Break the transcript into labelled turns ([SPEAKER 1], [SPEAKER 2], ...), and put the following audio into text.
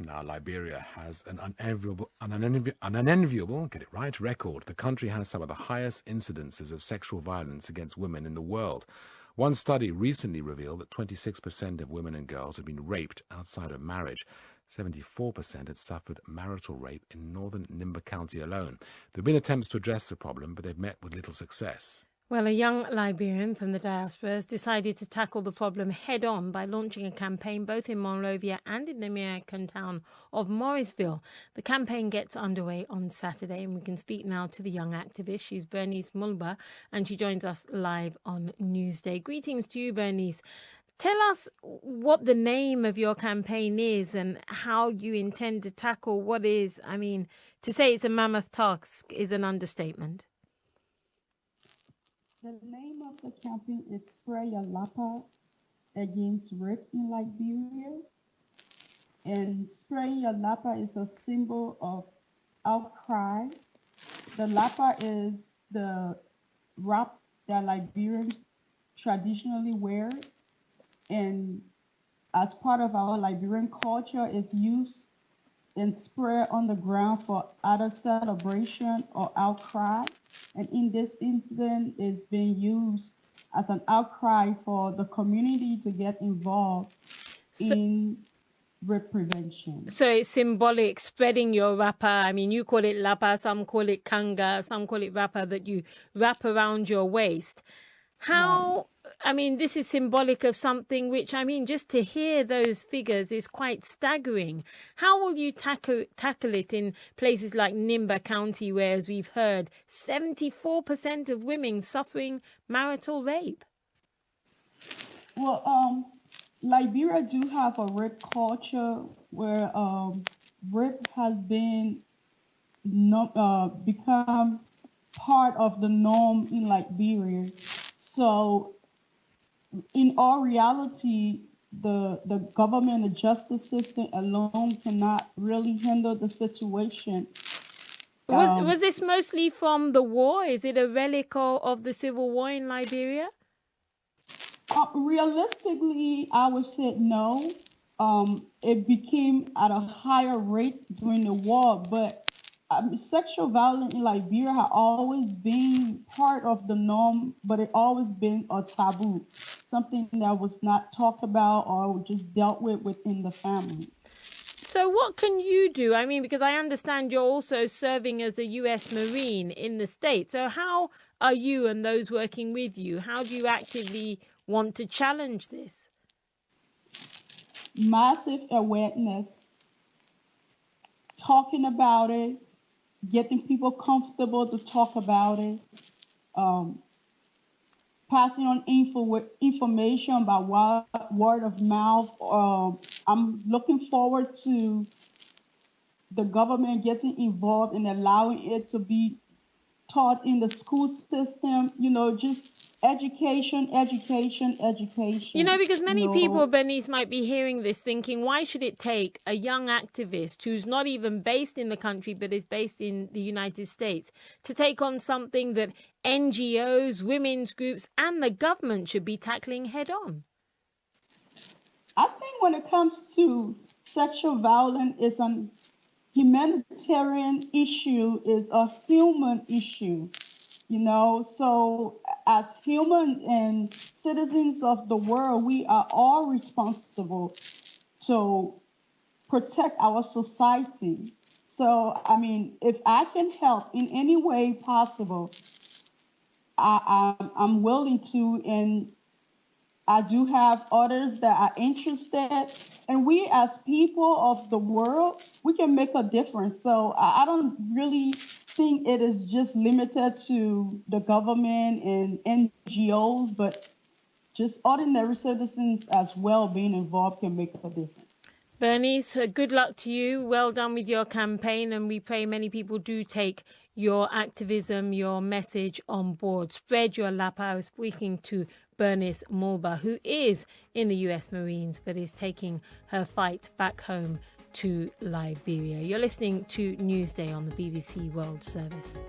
[SPEAKER 1] Now, Liberia has an unenviable, get it right, record. The country has some of the highest incidences of sexual violence against women in the world. One study recently revealed that 26% of women and girls had been raped outside of marriage. 74% had suffered marital rape in northern Nimba County alone. There have been attempts to address the problem, but they've met with little success.
[SPEAKER 2] Well, a young Liberian from the diaspora has decided to tackle the problem head-on by launching a campaign both in Monrovia and in the American town of Morrisville. The campaign gets underway on Saturday, and we can speak now to the young activist. She's Berenice Mulubah, and she joins us live on Newsday. Greetings to you, Berenice. Tell us what the name of your campaign is and how you intend to tackle what is, to say it's a mammoth task is an understatement.
[SPEAKER 3] The name of the campaign is Spray Your Lapa Against Rape in Liberia. And spraying your lapa is a symbol of outcry. The lapa is the wrap that Liberians traditionally wear. And as part of our Liberian culture, it's used and spread on the ground for either celebration or outcry. And in this incident, it's being used as an outcry for the community to get involved in rape prevention.
[SPEAKER 2] So it's symbolic, spreading your wrapper. You call it lapa, some call it kanga, some call it wrapper that you wrap around your waist. How, this is symbolic of something which, just to hear those figures is quite staggering. How will you tackle it in places like Nimba County, where, as we've heard, 74% of women suffering marital rape?
[SPEAKER 3] Well, Liberia do have a rape culture where rape has been become part of the norm in Liberia. So in all reality, the government, the justice system alone cannot really handle the situation.
[SPEAKER 2] Was this mostly from the war? Is it a relic of the civil war in Liberia?
[SPEAKER 3] Realistically, I would say no. It became at a higher rate during the war, but sexual violence in Liberia has always been part of the norm, but it always been a taboo, something that was not talked about or just dealt with within the family.
[SPEAKER 2] So what can you do? Because I understand you're also serving as a U.S. Marine in the States. So how are you and those working with you? How do you actively want to challenge this?
[SPEAKER 3] Massive awareness, talking about it, getting people comfortable to talk about it, passing on information by word of mouth. I'm looking forward to the government getting involved and allowing it to be taught in the school system, just education.
[SPEAKER 2] Because many people, Berenice, might be hearing this thinking, why should it take a young activist who's not even based in the country but is based in the United States to take on something that NGOs, women's groups and the government should be tackling head on?
[SPEAKER 3] I think when it comes to sexual violence, it's a humanitarian issue, is a human issue. So as humans and citizens of the world, we are all responsible to protect our society. So, if I can help in any way possible, I'm willing to, and I do have others that are interested. And we as people of the world, we can make a difference. So I don't really think it is just limited to the government and NGOs, but just ordinary citizens as well being involved can make a difference.
[SPEAKER 2] Berenice, good luck to you. Well done with your campaign, and we pray many people do take your activism, your message on board. Spread your lapa. I was speaking to Berenice Mulubah, who is in the US Marines but is taking her fight back home to Liberia. You're listening to Newsday on the BBC World Service.